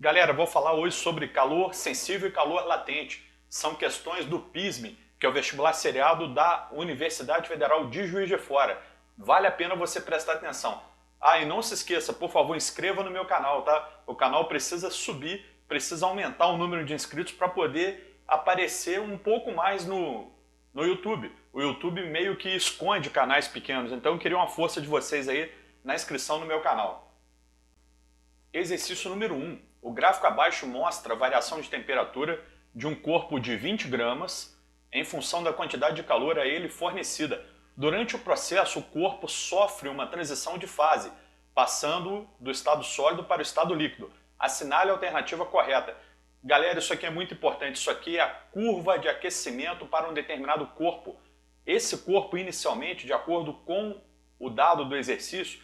Galera, vou falar hoje sobre calor sensível e calor latente. São questões do PISME, que é o vestibular seriado da Universidade Federal de Juiz de Fora. Vale a pena você prestar atenção. Ah, e não se esqueça, por favor, inscreva no meu canal, tá? O canal precisa subir, precisa aumentar o número de inscritos para poder aparecer um pouco mais no YouTube. O YouTube meio que esconde canais pequenos, então eu queria uma força de vocês aí na inscrição no meu canal. Exercício número 1. O gráfico abaixo mostra a variação de temperatura de um corpo de 20 gramas em função da quantidade de calor a ele fornecida. Durante o processo, o corpo sofre uma transição de fase, passando do estado sólido para o estado líquido. Assinale a alternativa correta. Galera, isso aqui é muito importante. Isso aqui é a curva de aquecimento para um determinado corpo. Esse corpo, inicialmente, de acordo com o dado do exercício,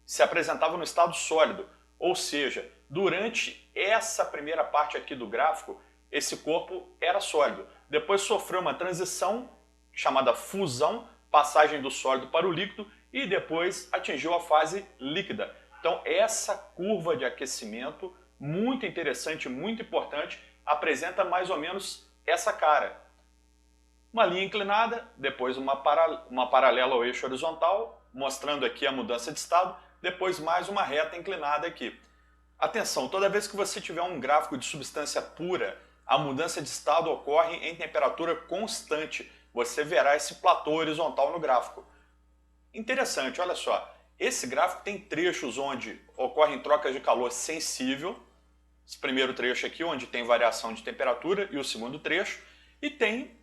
se apresentava no estado sólido. Ou seja, durante essa primeira parte aqui do gráfico, esse corpo era sólido. Depois sofreu uma transição chamada fusão, passagem do sólido para o líquido e depois atingiu a fase líquida. Então essa curva de aquecimento, muito interessante, muito importante, apresenta mais ou menos essa cara. Uma linha inclinada, depois uma paralela ao eixo horizontal, mostrando aqui a mudança de estado, depois mais uma reta inclinada aqui. Atenção, toda vez que você tiver um gráfico de substância pura, a mudança de estado ocorre em temperatura constante. Você verá esse platô horizontal no gráfico. Interessante, olha só. Esse gráfico tem trechos onde ocorrem trocas de calor sensível. Esse primeiro trecho aqui, onde tem variação de temperatura, e o segundo trecho. E tem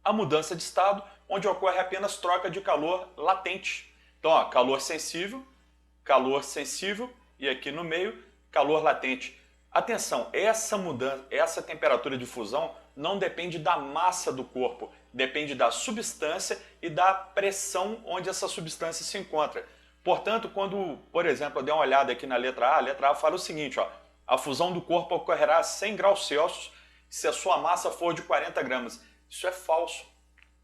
a mudança de estado, onde ocorre apenas troca de calor latente. Então, ó, calor sensível, e aqui no meio, calor latente. Atenção, essa mudança, essa temperatura de fusão não depende da massa do corpo, depende da substância e da pressão onde essa substância se encontra. Portanto, quando, por exemplo, eu der uma olhada aqui na letra A fala o seguinte, ó, a fusão do corpo ocorrerá a 100 graus Celsius se a sua massa for de 40 gramas. Isso é falso.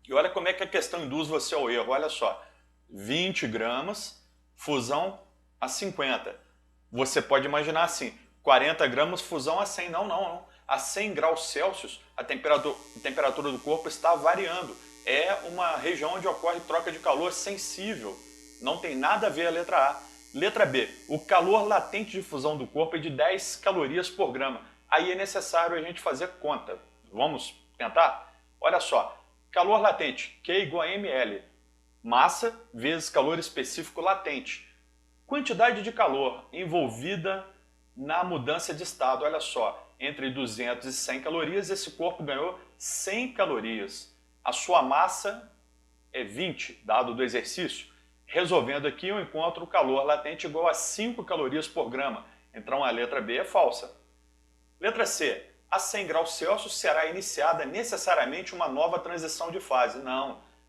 E olha como é que a questão induz você ao erro, olha só. 20 gramas, fusão a 50. Você pode imaginar assim, 40 gramas, fusão a 100. Não. A 100 graus Celsius, a temperatura do corpo está variando. É uma região onde ocorre troca de calor sensível. Não tem nada a ver a letra A. Letra B, o calor latente de fusão do corpo é de 10 calorias por grama. Aí é necessário a gente fazer conta. Vamos tentar? Olha só, calor latente, Q igual a ml. Massa vezes calor específico latente. Quantidade de calor envolvida na mudança de estado, olha só, entre 200 e 100 calorias, esse corpo ganhou 100 calorias. A sua massa é 20, dado do exercício. Resolvendo aqui, eu encontro o calor latente igual a 5 calorias por grama. Então a letra B é falsa. Letra C, a 100 graus Celsius será iniciada necessariamente uma nova transição de fase.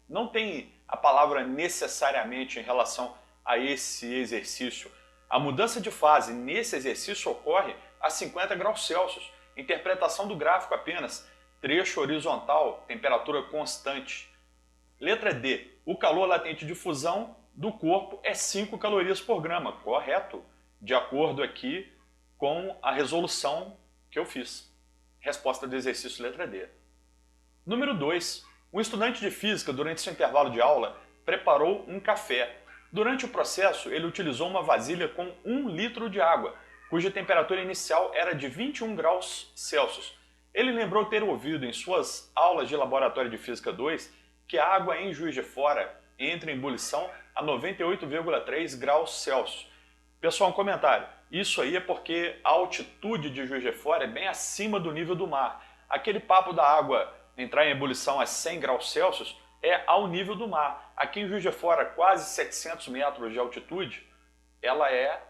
Não tem a palavra necessariamente em relação a esse exercício. A mudança de fase nesse exercício ocorre a 50 graus Celsius. Interpretação do gráfico apenas. Trecho horizontal, temperatura constante. Letra D. O calor latente de fusão do corpo é 5 calorias por grama. Correto. De acordo aqui com a resolução que eu fiz. Resposta do exercício letra D. Número 2. Um estudante de física, durante seu intervalo de aula, preparou um café. Durante o processo, ele utilizou uma vasilha com 1 litro de água, cuja temperatura inicial era de 21 graus Celsius. Ele lembrou ter ouvido em suas aulas de laboratório de Física 2 que a água em Juiz de Fora entra em ebulição a 98,3 graus Celsius. Pessoal, um comentário. Isso aí é porque a altitude de Juiz de Fora é bem acima do nível do mar. Aquele papo da água entrar em ebulição a 100 graus Celsius é ao nível do mar. Aqui em Juiz de Fora, quase 700 metros de altitude, ela é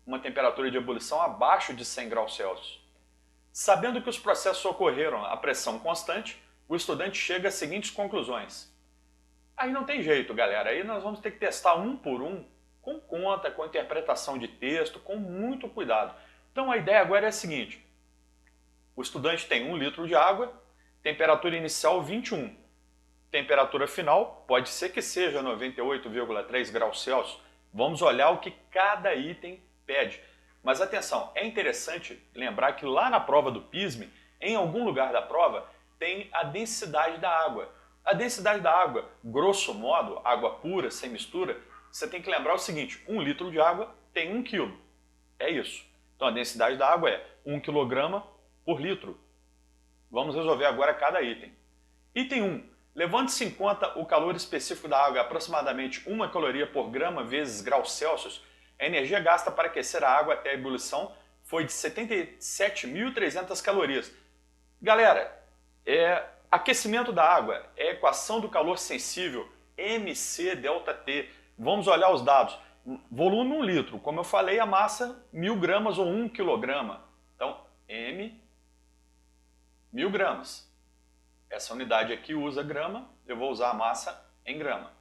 uma temperatura de ebulição abaixo de 100 graus Celsius. Sabendo que os processos ocorreram a pressão constante, o estudante chega às seguintes conclusões. Aí não tem jeito, galera. Aí nós vamos ter que testar um por um, com conta, com interpretação de texto, com muito cuidado. Então a ideia agora é a seguinte. O estudante tem 1 litro de água, temperatura inicial 21. Temperatura final pode ser que seja 98,3 graus Celsius. Vamos olhar o que cada item pede. Mas atenção, é interessante lembrar que lá na prova do PISME, em algum lugar da prova, tem a densidade da água. A densidade da água, grosso modo, água pura, sem mistura, você tem que lembrar o seguinte, 1 litro de água tem 1 quilo. É isso. Então a densidade da água é 1 quilograma por litro. Vamos resolver agora cada item. Item 1. Levando-se em conta o calor específico da água, aproximadamente 1 caloria por grama vezes graus Celsius, a energia gasta para aquecer a água até a ebulição foi de 77.300 calorias. Galera, aquecimento da água é a equação do calor sensível, mc ΔT. Vamos olhar os dados. Volume 1 litro, como eu falei, a massa 1000 gramas ou 1 quilograma. Então, M, 1000 gramas. Essa unidade aqui usa grama, eu vou usar a massa em grama.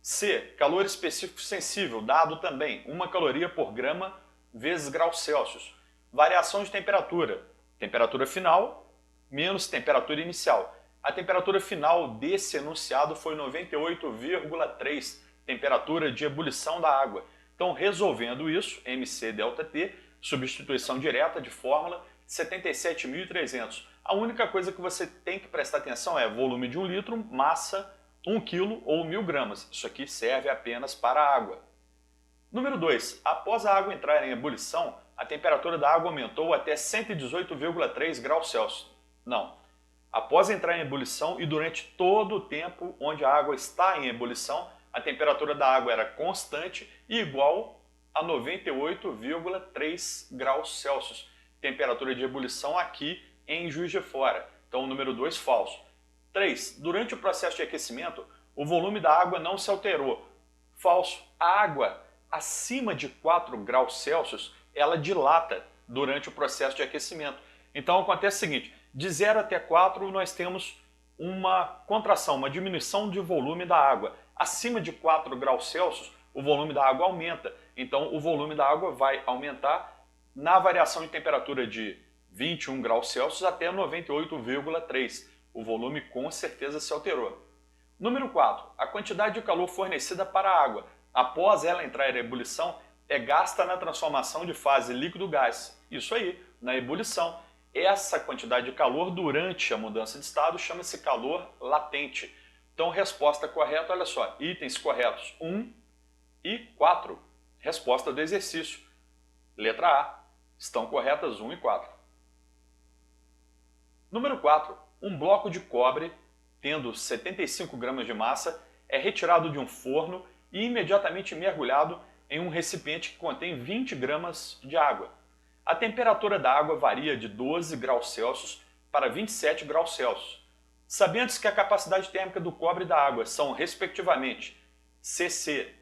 C, calor específico sensível, dado também 1 caloria por grama vezes graus Celsius. Variação de temperatura, temperatura final menos temperatura inicial. A temperatura final desse enunciado foi 98,3, temperatura de ebulição da água. Então, resolvendo isso, mc ΔT, substituição direta de fórmula, 77.300. A única coisa que você tem que prestar atenção é volume de 1 litro, massa 1 kg ou 1000 gramas. Isso aqui serve apenas para a água. Número 2. Após a água entrar em ebulição, a temperatura da água aumentou até 118,3 graus Celsius. Não. Após entrar em ebulição e durante todo o tempo onde a água está em ebulição, a temperatura da água era constante e igual a 98,3 graus Celsius. Temperatura de ebulição aqui em Juiz de Fora. Então, o número 2, falso. 3. Durante o processo de aquecimento, o volume da água não se alterou. Falso. A água acima de 4 graus Celsius, ela dilata durante o processo de aquecimento. Então, acontece o seguinte, de 0 até 4 nós temos uma contração, uma diminuição de volume da água. Acima de 4 graus Celsius, o volume da água aumenta. Então, o volume da água vai aumentar na variação de temperatura de 21 graus Celsius até 98,3. O volume com certeza se alterou. Número 4. A quantidade de calor fornecida para a água após ela entrar em ebulição é gasta na transformação de fase líquido-gás. Isso aí, na ebulição. Essa quantidade de calor durante a mudança de estado chama-se calor latente. Então, resposta correta, olha só, itens corretos 1 e 4. Resposta do exercício. Letra A. Estão corretas 1 e 4. Número 4. Um bloco de cobre, tendo 75 gramas de massa, é retirado de um forno e imediatamente mergulhado em um recipiente que contém 20 gramas de água. A temperatura da água varia de 12 graus Celsius para 27 graus Celsius. Sabendo-se que a capacidade térmica do cobre e da água são, respectivamente, Cc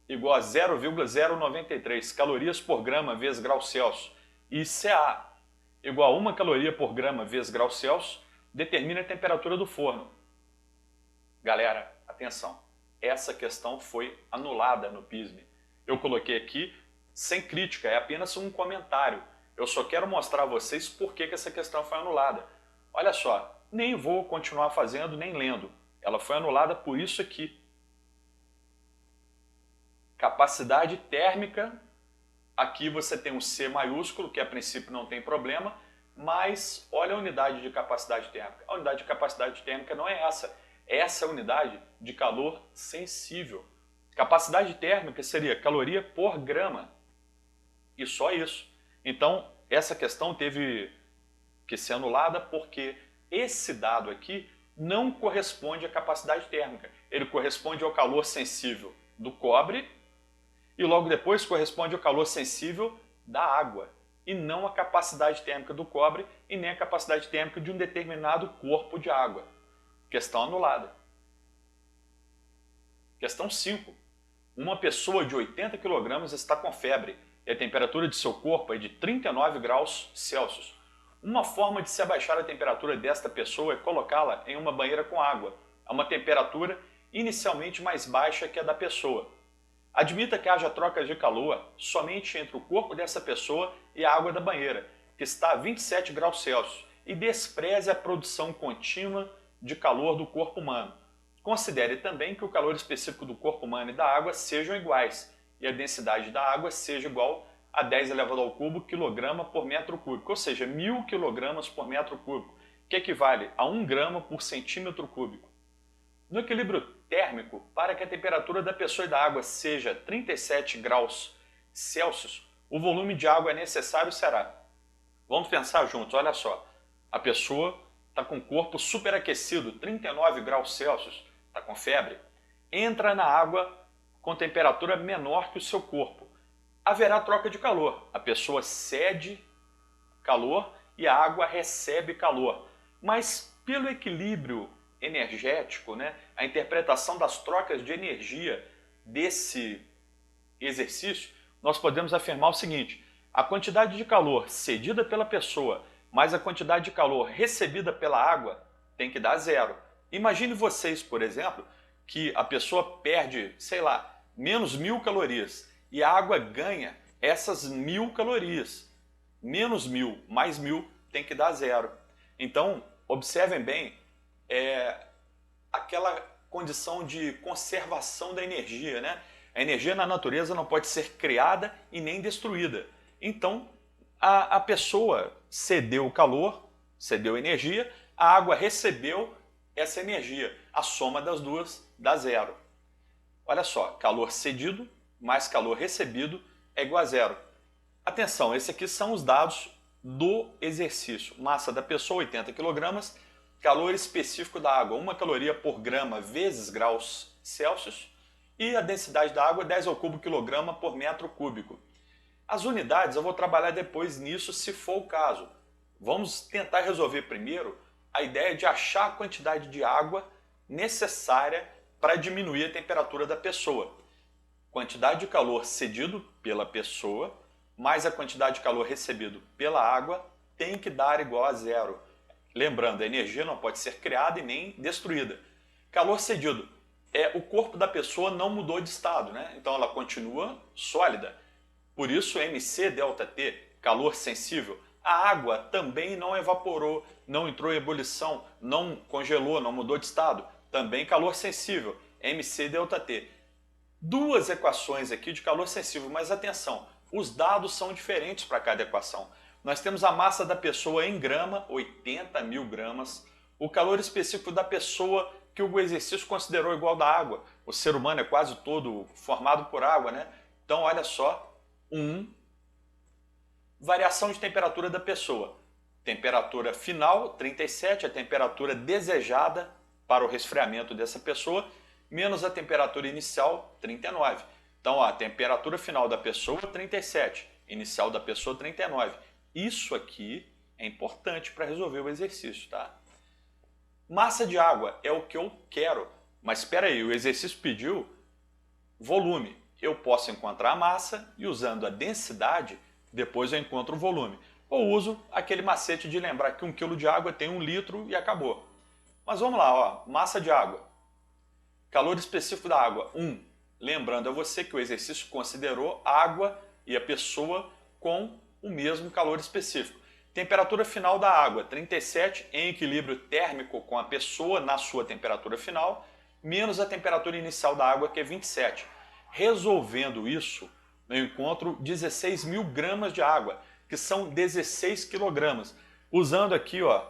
igual a 0,093 calorias por grama vezes graus Celsius e Ca igual a 1 caloria por grama vezes graus Celsius, determina a temperatura do forno. Galera, atenção, essa questão foi anulada no PISME. Eu coloquei aqui sem crítica, é apenas um comentário. Eu só quero mostrar a vocês por que essa questão foi anulada. Olha só, nem vou continuar fazendo nem lendo. Ela foi anulada por isso aqui. Capacidade térmica, aqui você tem um C maiúsculo, que a princípio não tem problema, mas olha a unidade de capacidade térmica. A unidade de capacidade térmica não é essa. Essa é a unidade de calor sensível. Capacidade térmica seria caloria por grama. E só isso. Então, essa questão teve que ser anulada porque esse dado aqui não corresponde à capacidade térmica. Ele corresponde ao calor sensível do cobre e logo depois corresponde ao calor sensível da água e não à capacidade térmica do cobre e nem à capacidade térmica de um determinado corpo de água. Questão anulada. Questão 5. Uma pessoa de 80 kg está com febre e a temperatura de seu corpo é de 39 graus Celsius. Uma forma de se abaixar a temperatura desta pessoa é colocá-la em uma banheira com água, a uma temperatura inicialmente mais baixa que a da pessoa. Admita que haja trocas de calor somente entre o corpo dessa pessoa e a água da banheira, que está a 27 graus Celsius, e despreze a produção contínua de calor do corpo humano. Considere também que o calor específico do corpo humano e da água sejam iguais, e a densidade da água seja igual a 10 elevado ao cubo quilograma por metro cúbico, ou seja, 1000 quilogramas por metro cúbico, que equivale a 1 grama por centímetro cúbico. No equilíbrio térmico, para que a temperatura da pessoa e da água seja 37 graus Celsius, o volume de água necessário será... Vamos pensar juntos, olha só. A pessoa está com o corpo superaquecido, 39 graus Celsius, está com febre. Entra na água com temperatura menor que o seu corpo. Haverá troca de calor. A pessoa cede calor e a água recebe calor. Mas pelo equilíbrio energético, né, a interpretação das trocas de energia desse exercício, nós podemos afirmar o seguinte: a quantidade de calor cedida pela pessoa mais a quantidade de calor recebida pela água tem que dar zero. Imagine vocês, por exemplo, que a pessoa perde, sei lá, menos 1000 calorias e a água ganha essas 1000 calorias. Menos 1000 mais 1000 tem que dar zero. Então, observem bem aquela condição de conservação da energia, né? A energia na natureza não pode ser criada e nem destruída. Então, a pessoa cedeu calor, cedeu energia, a água recebeu essa energia. A soma das duas dá zero. Olha só, calor cedido mais calor recebido é igual a zero. Atenção, esses aqui são os dados do exercício. Massa da pessoa, 80 kg. Calor específico da água, 1 caloria por grama vezes graus Celsius. E a densidade da água, 10 ao cubo quilograma por metro cúbico. As unidades eu vou trabalhar depois nisso, se for o caso. Vamos tentar resolver primeiro a ideia de achar a quantidade de água necessária para diminuir a temperatura da pessoa. Quantidade de calor cedido pela pessoa mais a quantidade de calor recebido pela água tem que dar igual a zero. Lembrando, a energia não pode ser criada e nem destruída. Calor cedido. O corpo da pessoa não mudou de estado, né? Então ela continua sólida. Por isso mc ΔT, calor sensível. A água também não evaporou, não entrou em ebulição, não congelou, não mudou de estado. Também calor sensível, mc ΔT. Duas equações aqui de calor sensível, mas atenção, os dados são diferentes para cada equação. Nós temos a massa da pessoa em grama, 80.000 gramas, o calor específico da pessoa que o exercício considerou igual da água. O ser humano é quase todo formado por água, né? Então olha só, variação de temperatura da pessoa. Temperatura final, 37, a temperatura desejada para o resfriamento dessa pessoa, menos a temperatura inicial, 39. Então, a temperatura final da pessoa, 37. Inicial da pessoa, 39. Isso aqui é importante para resolver o exercício, tá? Massa de água é o que eu quero. Mas espera aí, o exercício pediu volume. Eu posso encontrar a massa e usando a densidade, depois eu encontro o volume. Ou uso aquele macete de lembrar que 1 kg de água tem 1 litro e acabou. Mas vamos lá, ó, massa de água. Calor específico da água, 1. Lembrando a você que o exercício considerou água e a pessoa com o mesmo calor específico. Temperatura final da água, 37, em equilíbrio térmico com a pessoa na sua temperatura final, menos a temperatura inicial da água, que é 27. Resolvendo isso, eu encontro 16.000 gramas de água, que são 16 quilogramas. Usando aqui, ó,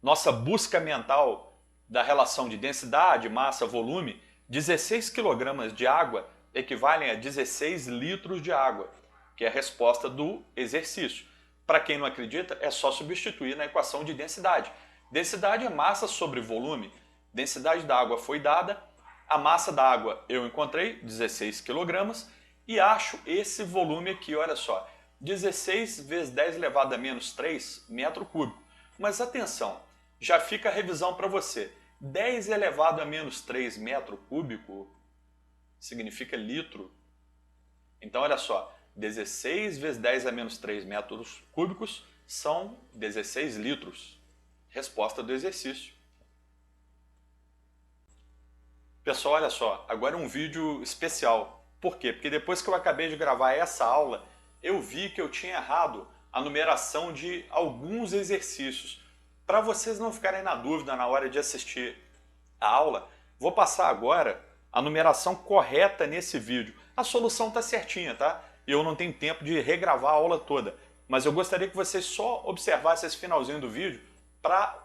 nossa busca mental da relação de densidade, massa, volume, 16 kg de água equivalem a 16 litros de água, que é a resposta do exercício. Para quem não acredita, é só substituir na equação de densidade. Densidade é massa sobre volume. Densidade da água foi dada, a massa da água eu encontrei, 16 kg, e acho esse volume aqui, olha só, 16 vezes 10 elevado a menos 3 metro cúbico. Mas atenção, já fica a revisão para você. 10 elevado a menos 3 metro cúbico significa litro. Então, olha só, 16 vezes 10 a menos 3 metros cúbicos são 16 litros. Resposta do exercício. Pessoal, olha só, agora um vídeo especial. Por quê? Porque depois que eu acabei de gravar essa aula, eu vi que eu tinha errado a numeração de alguns exercícios. Para vocês não ficarem na dúvida na hora de assistir a aula, vou passar agora a numeração correta nesse vídeo. A solução está certinha, tá? e eu não tenho tempo de regravar a aula toda. Mas eu gostaria que vocês só observassem esse finalzinho do vídeo para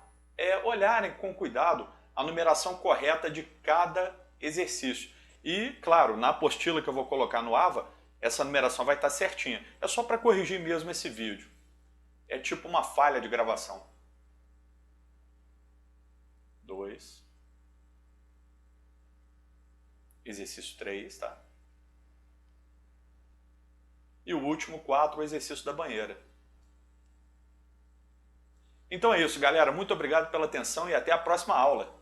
olharem com cuidado a numeração correta de cada exercício. E, claro, na apostila que eu vou colocar no AVA, essa numeração vai estar certinha. É só para corrigir mesmo esse vídeo. É tipo uma falha de gravação. 2. Exercício 3, tá? E o último 4, o exercício da banheira. Então é isso, galera. Muito obrigado pela atenção e até a próxima aula.